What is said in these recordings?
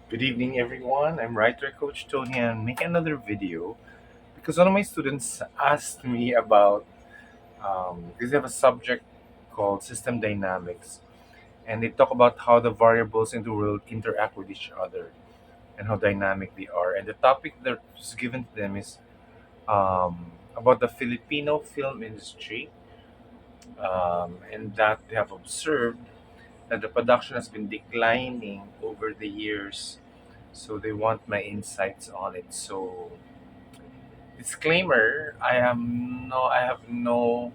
Good evening, everyone. I'm writer coach Tony and make another video because one of my students asked me about because they have a subject called system dynamics, and they talk about how the variables in the world interact with each other and how dynamic they are. And the topic that was given to them is about the Filipino film industry, and that they have observed that the production has been declining over the years. So they want my insights on it. So disclaimer: I have no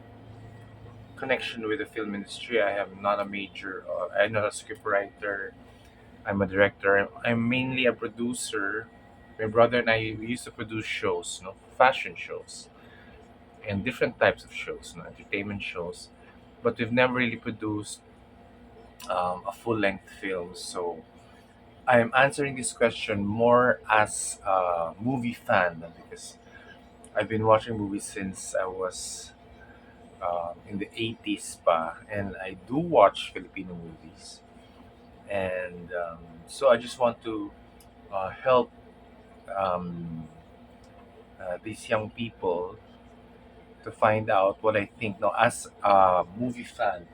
connection with the film industry. I am not a major. I'm not a scriptwriter. I'm a director. I'm mainly a producer. My brother and I we used to produce shows, fashion shows and different types of shows, entertainment shows. But we've never really produced a full length film. So I'm answering this question more as a movie fan because I've been watching movies since I was in the 80s pa, and I do watch Filipino movies. And so I just want to help um, these young people to find out what I think now as a movie fan,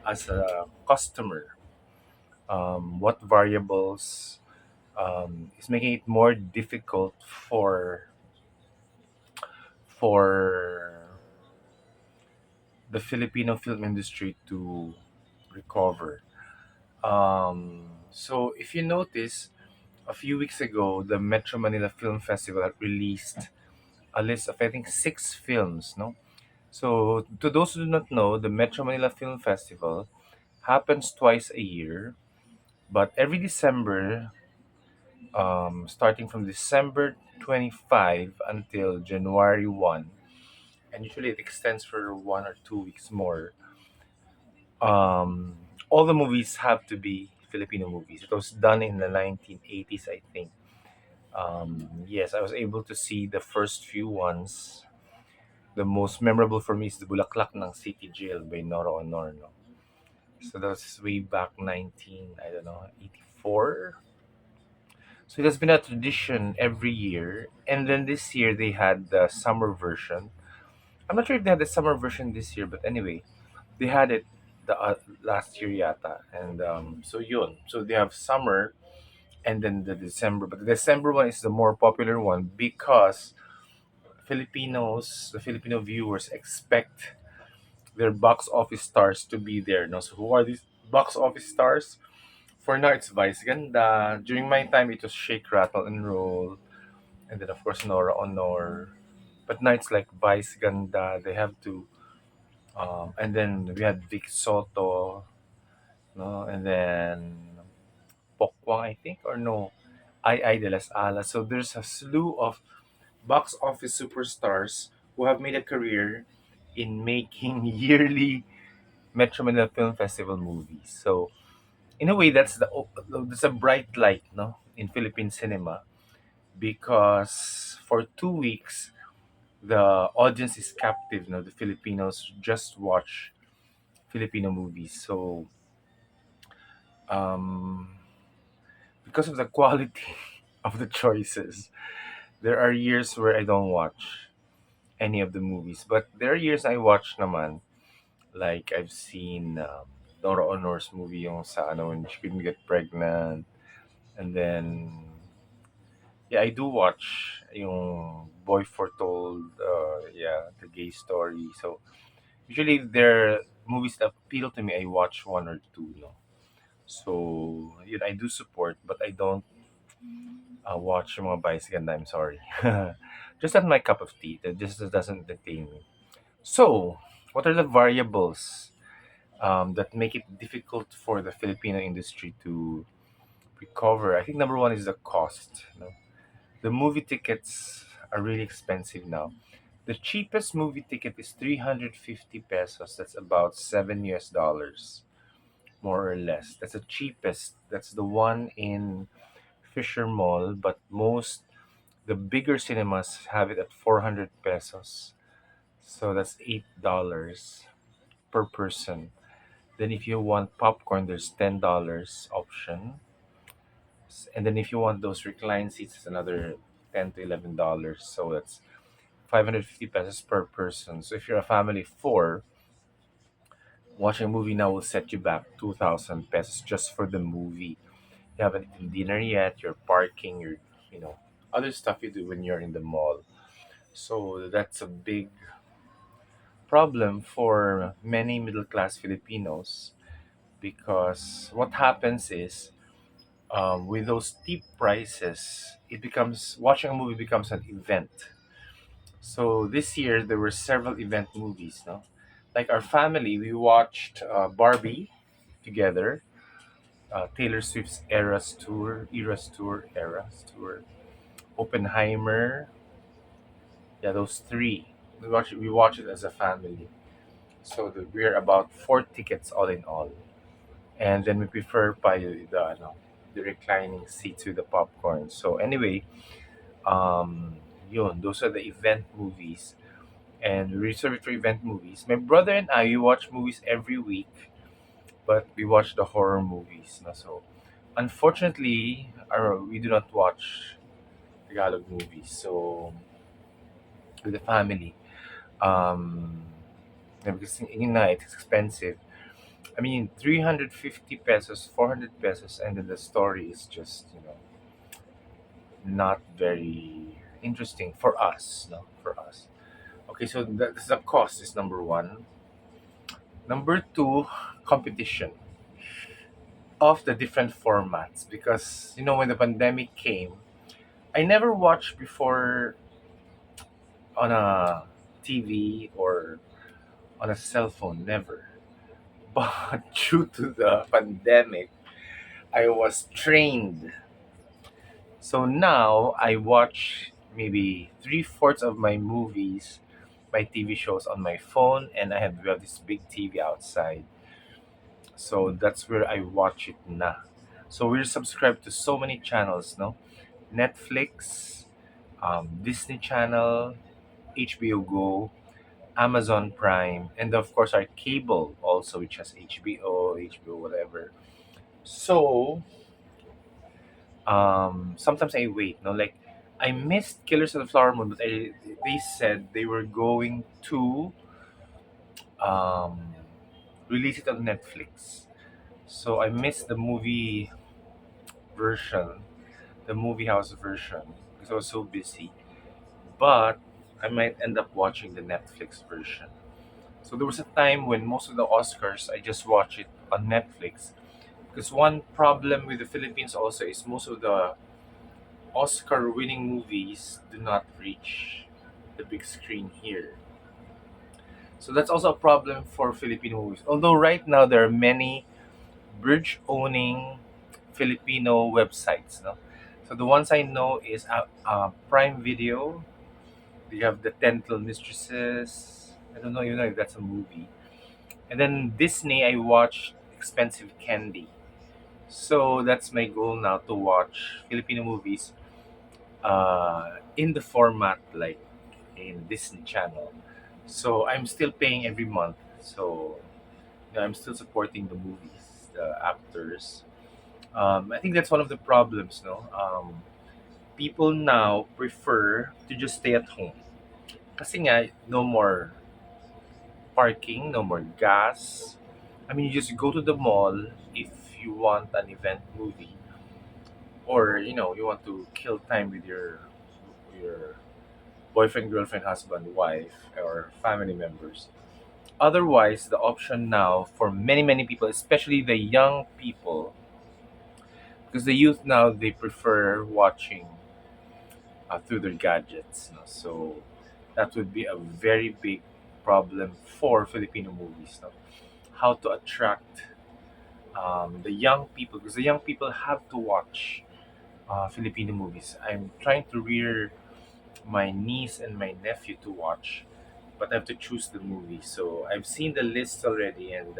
as a customer, what variables is making it more difficult for the Filipino film industry to recover. So if you notice, a few weeks ago, the Metro Manila Film Festival had released a list of I think six films. No, so to those who do not know, the Metro Manila Film Festival happens twice a year, but every December, starting from December 25 until January 1, and usually it extends for 1 or 2 weeks more. Um, all the movies have to be Filipino movies. It was done in the 1980s, I think. Yes, I was able to see the first few ones. The most memorable for me is the Bulaklak ng City Jail by Noro Honor. No? So that was way back 19, I don't know, 84. So it has been a tradition every year. And then this year they had the summer version. I'm not sure if they had the summer version this year, but anyway, they had it the last year yata. And so yun. So they have summer and then the December. But the December one is the more popular one because the Filipino viewers expect their box office stars to be there. No? So who are these box office stars? For now, it's Vice Ganda. During my time, it was Shake, Rattle, and Roll. And then, of course, Nora Honor. But now it's like Vice Ganda. They have to. And then we had Vic Soto. No? And then Pokwang, I think, or no, Ay de las Alas. So there's a slew of box office superstars who have made a career in making yearly Metro Manila Film Festival movies. So in a way, that's a bright light, no, in Philippine cinema because for 2 weeks the audience is captive. No, the Filipinos just watch Filipino movies. So um, because of the quality of the choices, there are years where I don't watch any of the movies, but there are years I watch naman. Like I've seen Nora Honor's movie yung sa ano when she couldn't get pregnant, and then yeah, I do watch yung Boy Foretold, yeah, the gay story. So usually there are movies that appeal to me. I watch one or two, no. So yun, I do support, but I don't watch yung mga Vice Ganda. I'm sorry, just not my cup of tea. That just doesn't entertain me. So, what are the variables that make it difficult for the Filipino industry to recover? I think number one is the cost. The movie tickets are really expensive now. The cheapest movie ticket is 350 pesos. That's about $7 US, more or less. That's the cheapest. That's the one in Fisher Mall, but the bigger cinemas have it at 400 pesos. So that's $8 per person. Then if you want popcorn, there's $10 option. And then if you want those recline seats, it's another $10 to $11. So that's 550 pesos per person. So if you're a family of four, watching a movie now will set you back 2,000 pesos just for the movie. You haven't eaten dinner yet, you're parking, you're, you know, other stuff you do when you're in the mall. So that's a big problem for many middle class Filipinos because what happens is with those steep prices, it becomes watching a movie becomes an event. So this year there were several event movies. No, like our family, we watched Barbie together, Taylor Swift's Eras Tour, Oppenheimer. Yeah, those three. We watch it as a family. So we're about four tickets all in all, and then we prefer by the reclining seats with the popcorn. So anyway, yun, those are the event movies, and we reserve it for event movies. My brother and I, we watch movies every week, but we watch the horror movies. No? So unfortunately, we do not watch Tagalog movies. So with the family, um, yeah, because it's expensive. I mean, 350 pesos, 400 pesos, and then the story is just, not very interesting for us. No, for us. Okay, so that's the cost is number one. Number two, competition of the different formats because when the pandemic came, I never watched before on a TV or on a cell phone, never. But due to the pandemic, I was trained. So now I watch maybe three-fourths of my movies, my TV shows on my phone, and we have this big TV outside. So that's where I watch it now. So we're subscribed to so many channels, no? Netflix, Disney Channel, HBO Go, Amazon Prime, and of course our cable also, which has HBO, whatever. So sometimes I wait, no, like I missed Killers of the Flower Moon, but they said they were going to um, release it on Netflix. So I missed the version, the movie house version, because I was so busy. But I might end up watching the Netflix version. So there was a time when most of the Oscars I just watch it on Netflix. Because one problem with the Philippines also is most of the Oscar winning movies do not reach the big screen here. So that's also a problem for Filipino movies. Although right now there are many bridge owning Filipino websites. No? So the ones I know is Prime Video. They have the Tental Mistresses. I don't know even know if that's a movie. And then Disney, I watch Expensive Candy. So that's my goal now to watch Filipino movies in the format like in Disney Channel. So I'm still paying every month. So I'm still supporting the movies, the actors. I think that's one of the problems. No, people now prefer to just stay at home. Kasi nga, no more parking, no more gas. I mean, you just go to the mall if you want an event movie, or you want to kill time with your boyfriend, girlfriend, husband, wife, or family members. Otherwise, the option now for many people, especially the young people, because the youth now they prefer watching through their gadgets. So that would be a very big problem for Filipino movies. No? How to attract the young people, because the young people have to watch Filipino movies. I'm trying to rear my niece and my nephew to watch, but I have to choose the movie. So I've seen the list already, and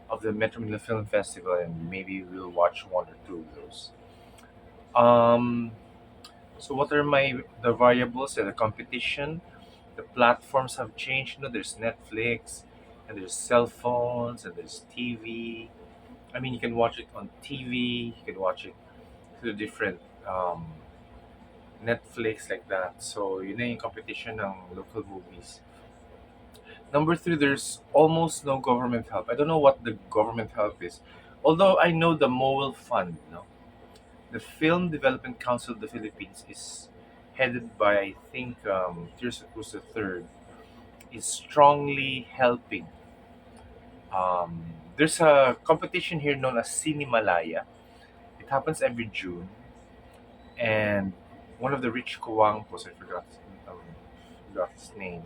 of the Metro Manila Film Festival, and maybe we'll watch one or two of those. Um, so what are the variables and the competition? The platforms have changed. There's Netflix, and there's cell phones, and there's TV. I mean, you can watch it on TV. You can watch it to the different Netflix like that. So yun na yung competition ng local movies. Number three, there's almost no government help. I don't know what the government help is. Although I know the MOEL Fund, no? The Film Development Council of the Philippines is headed by, I think, Tirsa Cruz III, is strongly helping. There's a competition here known as Sinimalaya. It happens every June, and one of the rich Kuwangpos, um, forgot his name,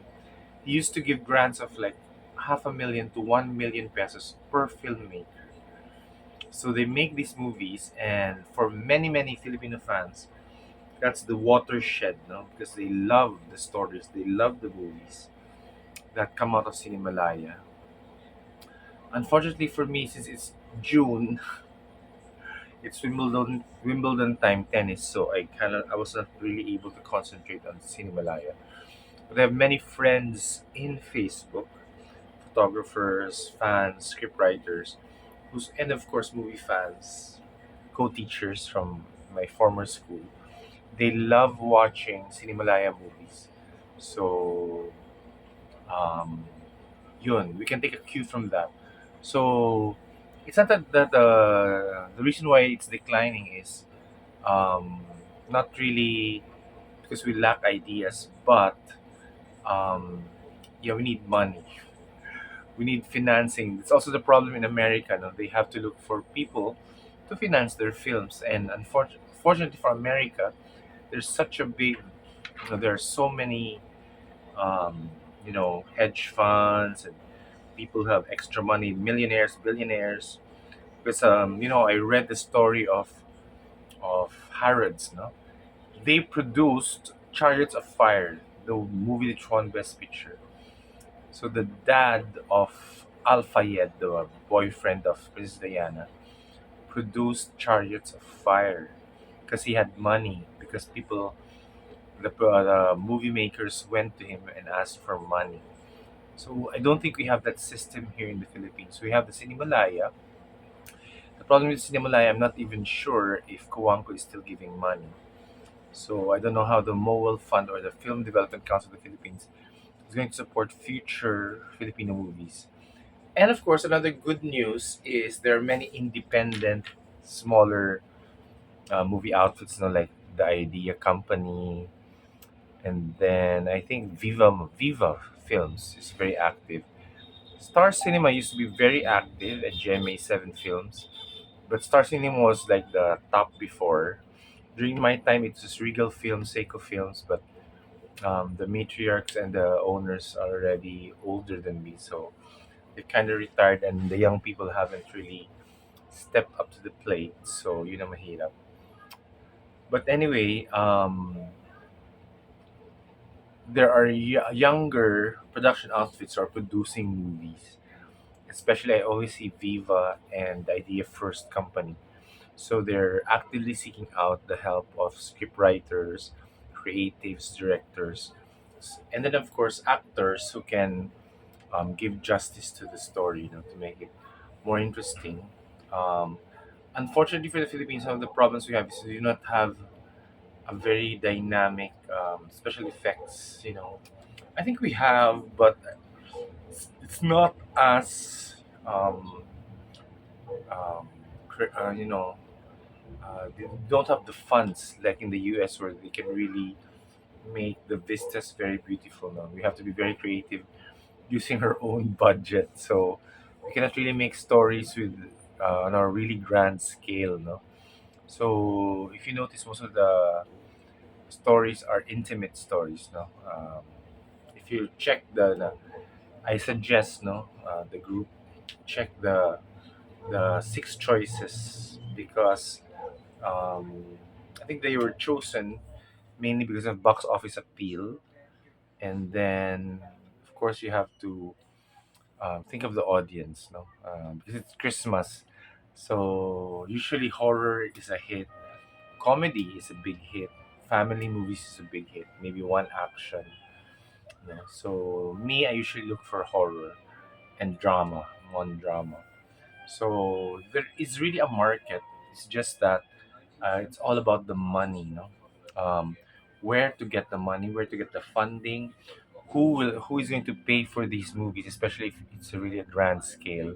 he used to give grants of like 500,000 to 1 million pesos per filmmaker. So they make these movies, and for many, many Filipino fans, that's the watershed, no? Because they love the stories, they love the movies that come out of Cinemalaya. Unfortunately for me, since it's June, it's Wimbledon time tennis, so I was not really able to concentrate on Cinemalaya. But I have many friends in Facebook, photographers, fans, scriptwriters, who's and of course movie fans, co-teachers from my former school. They love watching Cinemalaya movies. So um, yun, we can take a cue from that. So it's not that the reason why it's declining is um, not really because we lack ideas, but um, yeah, we need money. We need financing. It's also the problem in America. No? They have to look for people to finance their films, and unfortunately for America, there's such a big. There are so many, um, hedge funds and people who have extra money, millionaires, billionaires. Because I read the story of Harrods. No, they produced Chariots of Fire, the movie that won Best Picture. So the dad of Al Fayed, the boyfriend of Princess Diana, produced Chariots of Fire because he had money. Because the movie makers went to him and asked for money. So I don't think we have that system here in the Philippines. We have the Cinemalaya. The problem with Cinemalaya, I'm not even sure if Kuwangko is still giving money. So I don't know how the MOEL Fund or the Film Development Council of the Philippines is going to support future Filipino movies. And of course, another good news is there are many independent, smaller movie outfits, like the Idea Company, and then I think Viva Films is very active. Star Cinema used to be very active at GMA7 Films, but Star Cinema was like the top before. During my time, it was Regal Films, Seiko Films, but the matriarchs and the owners are already older than me, so they kind of retired, and the young people haven't really stepped up to the plate. So yun ang mahirap. But anyway, there are younger production outfits are producing movies. Especially, I always see Viva and the Idea First Company. So they're actively seeking out the help of scriptwriters, creatives, directors, and then of course actors who can give justice to the story, to make it more interesting. Um, Unfortunately for the Philippines, some of the problems we have is we do not have a very dynamic special effects. I think we have, but it's not as um, you know they don't have the funds like in the US where they can really make the vistas very beautiful. Now we have to be very creative using our own budget, so we cannot really make stories with on a really grand scale. No, so if you notice, most of the stories are intimate stories. No, if you check I suggest the group check the six choices because um, I think they were chosen mainly because of box office appeal, and then of course you have to think of the audience, no, because it's Christmas, so usually horror is a hit, comedy is a big hit, family movies is a big hit, maybe one action. So me, I usually look for horror and drama, one drama. So there is really a market. It's just that It's all about the money, um, where to get the money, where to get the funding, who is going to pay for these movies, especially if it's a really a grand scale.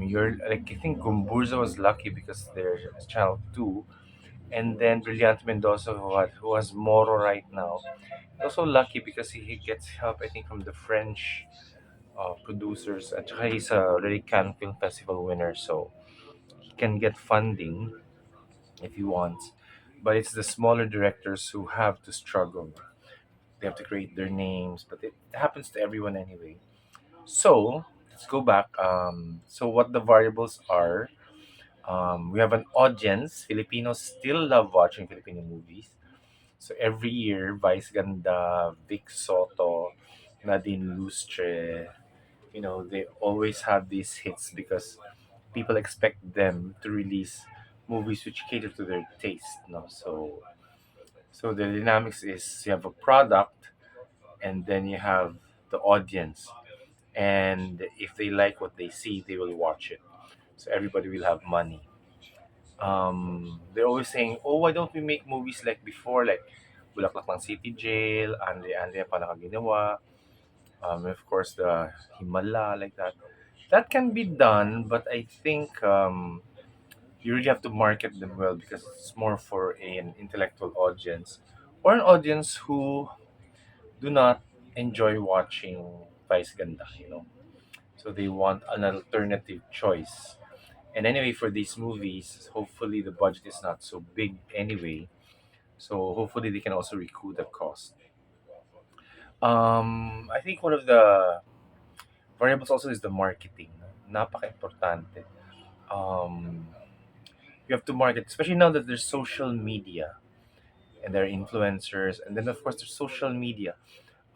You're like, I think Gumburza was lucky because they're Channel Two, and then Brilliant Mendoza, who has Moro right now. Also lucky because he gets help, I think, from the French producers. At saka he's a already Cannes Film Festival winner, so he can get funding if he wants. But it's the smaller directors who have to struggle. They have to create their names, but it happens to everyone anyway. So let's go back. So what the variables are? We have an audience. Filipinos still love watching Filipino movies. So every year, Vice Ganda, Vic Soto, Nadine Lustre, they always have these hits because people expect them to release movies which cater to their taste. No, so the dynamics is you have a product and then you have the audience, and if they like what they see, they will watch it. So everybody will have money. They're always saying, "Oh, why don't we make movies like before, like Bulaklak ng City Jail, Andre Andre pa nakaginawa, of course the Himala like that." That can be done, but I think you really have to market them well because it's more for an intellectual audience or an audience who do not enjoy watching Vice Ganda. So they want an alternative choice. And anyway, for these movies, hopefully the budget is not so big anyway. So hopefully they can also recoup the cost. I think one of the variables also is the marketing. Napaka-importante. Um, you have to market, especially now that there's social media and there are influencers, and then of course there's social media.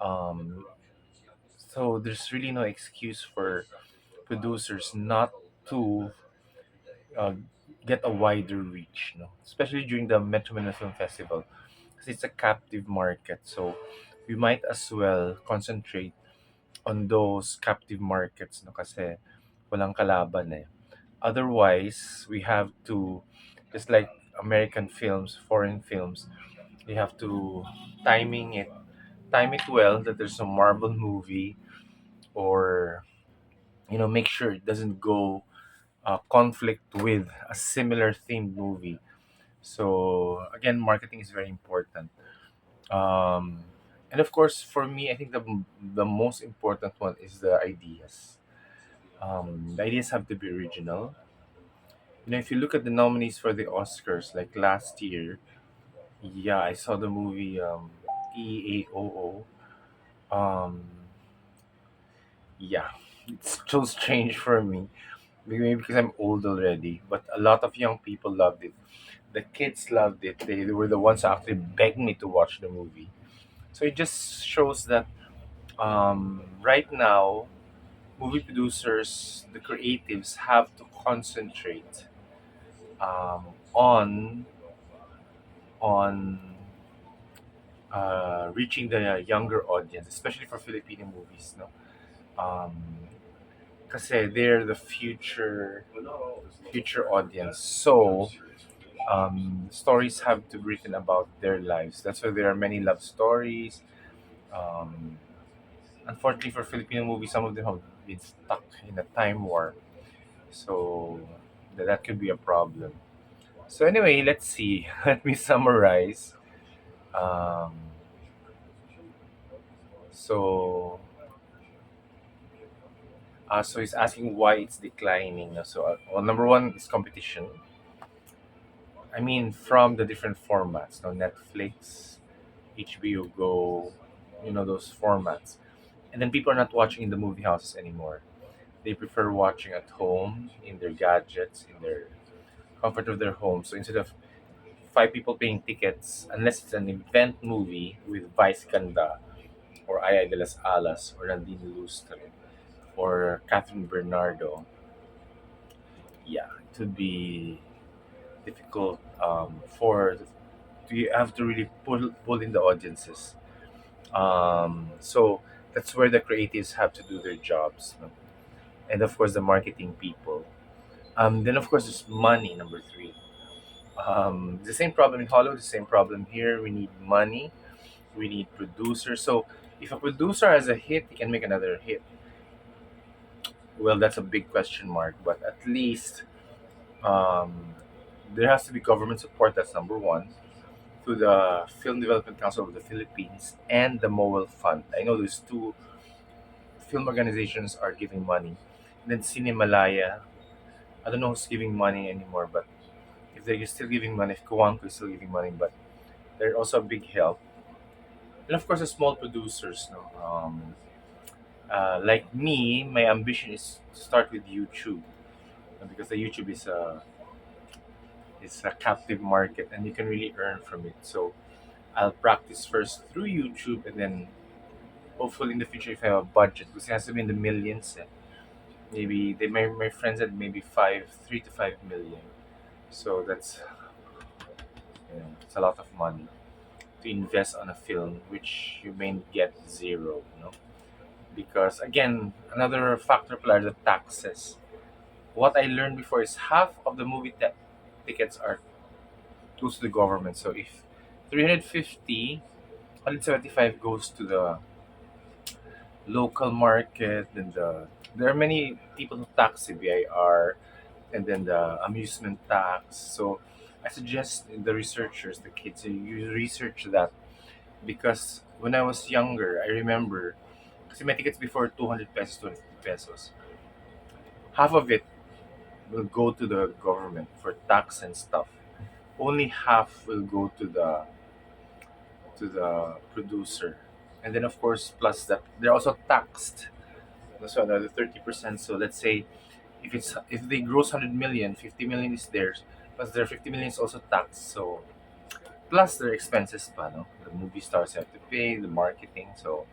Um, so there's really no excuse for producers not to uh, get a wider reach, especially during the Metro Manila Film Festival, because it's a captive market. So we might as well concentrate on those captive markets, no, kasi walang kalaban eh. Otherwise, we have to, just like American films, foreign films, we have to timing it, time it well that there's a Marvel movie, or make sure it doesn't go conflict with a similar themed movie. So again, marketing is very important. Um, and of course, for me, I think the most important one is the ideas. The ideas have to be original. If you look at the nominees for the Oscars, like last year, yeah, I saw the movie EAOO. Um, yeah, it's so strange for me. Maybe because I'm old already, but a lot of young people loved it. The kids loved it. They were the ones who actually begged me to watch the movie. So it just shows that right now, movie producers, the creatives, have to concentrate um, on on reaching the younger audience, especially for Filipino movies. No, kasi they're the future audience. So stories have to be written about their lives. That's why there are many love stories. Um, Unfortunately for Filipino movies, some of them have been stuck in a time warp. So that could be a problem. So anyway, let's see. Let me summarize. Um, so so he's asking why it's declining. So well, number one is competition. I mean, from the different formats, Netflix, HBO Go, those formats. And then people are not watching in the movie houses anymore. They prefer watching at home in their gadgets, in their comfort of their home. So instead of five people paying tickets, unless it's an event movie with Vice Ganda or Ay de las Alas or Nadine Lustre or Catherine Bernardo, yeah, it would be difficult for you have to really pull in the audiences. So that's where the creatives have to do their jobs, no? And of course the marketing people. Then of course there's money, number three. The same problem in Hollywood, the same problem here. We need money, we need producers. So if a producer has a hit, he can make another hit. Well, that's a big question mark, but at least um, there has to be government support. That's number one. To the Film Development Council of the Philippines and the Mowel Fund. I know these two film organizations are giving money. And then Cinemalaya, I don't know who's giving money anymore, but if they're still giving money, if Kuwangko is still giving money, but they're also a big help. And of course, the small producers. No? Like me, my ambition is to start with YouTube because the YouTube is a captive market and you can really earn from it. So I'll practice first through YouTube and then hopefully in the future if I have a budget, because it has to be in the millions. Maybe my friends said maybe 3 to 5 million. So that's it's a lot of money to invest on a film, which you may get zero. Because again, another factor are the taxes. What I learned before is half of the tickets are goes to the government. So if 350, 175 goes to the local market, then there are many people who tax CBIR, and then the amusement tax. So I suggest the researchers, the kids, you research that because when I was younger, I remember kasi my tickets before 200 pesos, 250 pesos. Half of it will go to the government for tax and stuff. Only half will go to the producer. And then of course plus that they're also taxed. So another 30%. So let's say if they gross 100 million, 50 million is theirs, plus their 50 million is also taxed. So plus their expenses pa, no? The movie stars have to pay, the marketing. So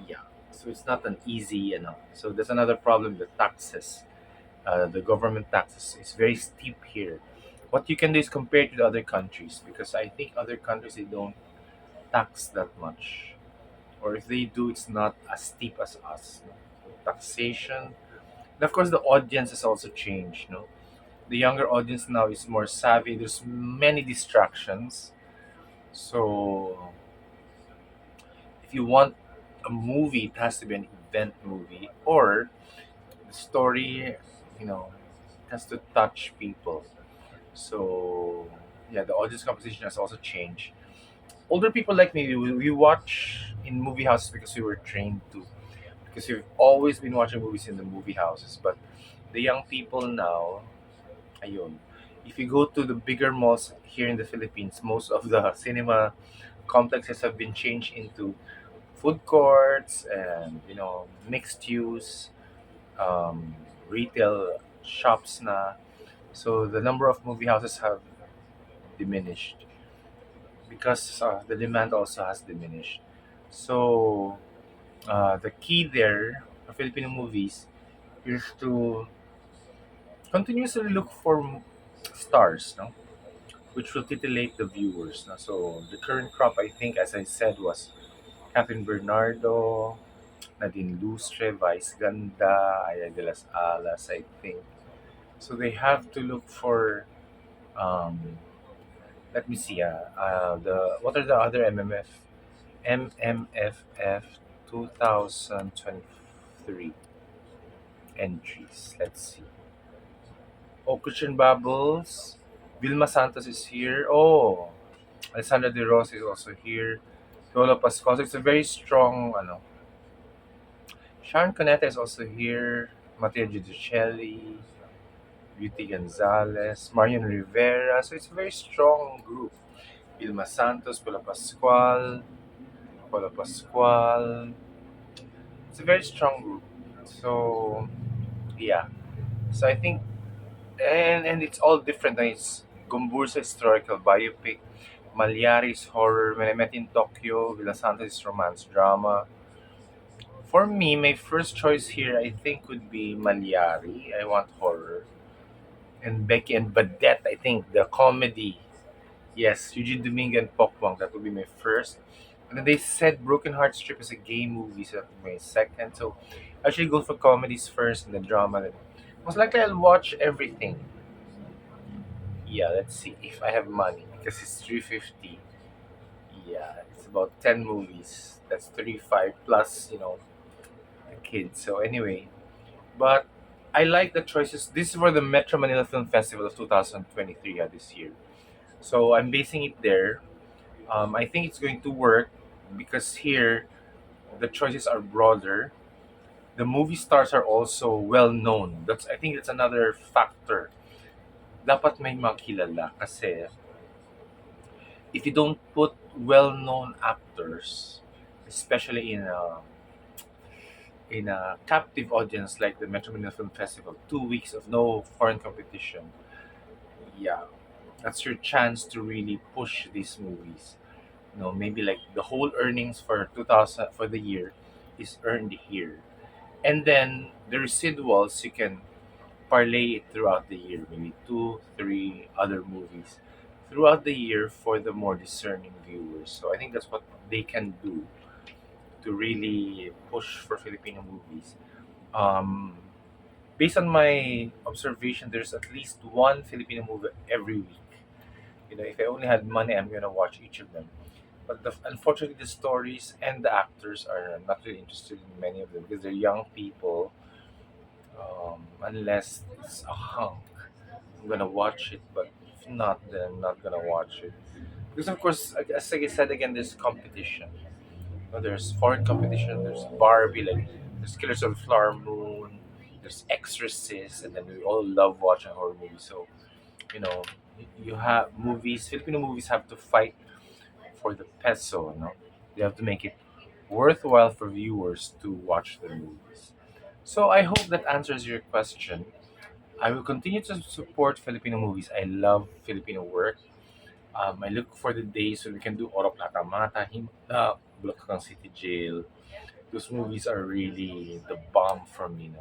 yeah. So it's not an easy, So there's another problem, the taxes. The government taxes is very steep here. What you can do is compare it to the other countries because I think other countries they don't tax that much. Or if they do, it's not as steep as us. No? So taxation. And of course the audience has also changed, no? The younger audience now is more savvy. There's many distractions. So if you want a movie, it has to be an event movie, or the story, has to touch people. So yeah, the audience composition has also changed. Older people like me, we watch in movie houses because we were trained to. Because we've always been watching movies in the movie houses. But the young people now, ayun. If you go to the bigger malls here in the Philippines, most of the cinema complexes have been changed into food courts and mixed use um, retail shops na. So the number of movie houses have diminished because the demand also has diminished. So the key there for Filipino movies is to continuously look for stars, no? Which will titillate the viewers. No? So the current crop, I think, as I said, was Catherine Bernardo, Nadine Lustre, Vice Ganda, Aya de las Alas, I think. So they have to look for, um, let me see, the what are the other MMFF 2023 entries. Let's see. Oh, Christian Bubbles, Vilma Santos is here. Oh, Alessandra De Rossi is also here. Lola Pascual. So it's a very strong, Sharon Cuneta is also here. Matteo Giudicelli, Beauty Gonzalez, Marion Rivera. So it's a very strong group. Vilma Santos, Paula Pascual. It's a very strong group. So yeah. So I think and it's all different. It's Gombursa historical biopic, Malyari's horror. When I met in Tokyo, Villa Santos is romance drama. For me, my first choice here, I think, would be Malyari. I want horror. And Becky and Badette, I think, the comedy. Yes, Eugene Domingo and Pokpong, that would be my first. And then they said Broken Heart Strip is a gay movie, so that would be my second. So I usually go for comedies first and then drama. Then most likely I'll watch everything. Yeah, let's see if I have money because it's 350. Yeah, it's about 10 movies. That's 35 plus, the kids. So anyway, but I like the choices. This is for the Metro Manila Film Festival of 2023, this year. So I'm basing it there. I think it's going to work because here the choices are broader. The movie stars are also well known. I think that's another factor. Dapat may makilala kasi if you don't put well-known actors, especially in a captive audience like the Metro Manila Film Festival, 2 weeks of no foreign competition, yeah, that's your chance to really push these movies. Maybe like the whole earnings for 2000 for the year is earned here, and then the residuals you can parlay it throughout the year, maybe two, three other movies throughout the year for the more discerning viewers. So I think that's what they can do to really push for Filipino movies. Um, Based on my observation, there's at least one Filipino movie every week. If I only had money, I'm gonna watch each of them. But unfortunately, the stories and the actors are not really interested in many of them because they're young people. Unless it's a hunk, I'm gonna watch it. But if not, then I'm not gonna watch it because, of course, as I said again, there's competition. There's foreign competition. There's Barbie, like there's Killers of the Flower Moon. There's Exorcist, and then we all love watching horror movies. So you have movies. Filipino movies have to fight for the peso. They have to make it worthwhile for viewers to watch the movies. So I hope that answers your question. I will continue to support Filipino movies. I love Filipino work. I look for the days when we can do Oro Plata Mata, Bulacan City Jail. Those movies are really the bomb for me.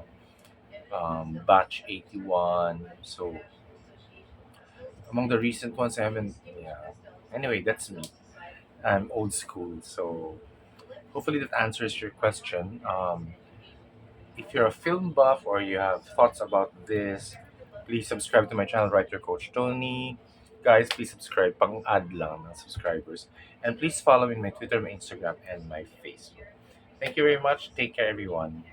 Batch 81. So among the recent ones, I haven't. Yeah. Anyway, that's me. I'm old school. So hopefully that answers your question. If you're a film buff or you have thoughts about this, please subscribe to my channel, Writer Coach Tony. Guys, please subscribe. Pang-add lang ng subscribers. And please follow me on my Twitter, my Instagram, and my Facebook. Thank you very much. Take care, everyone.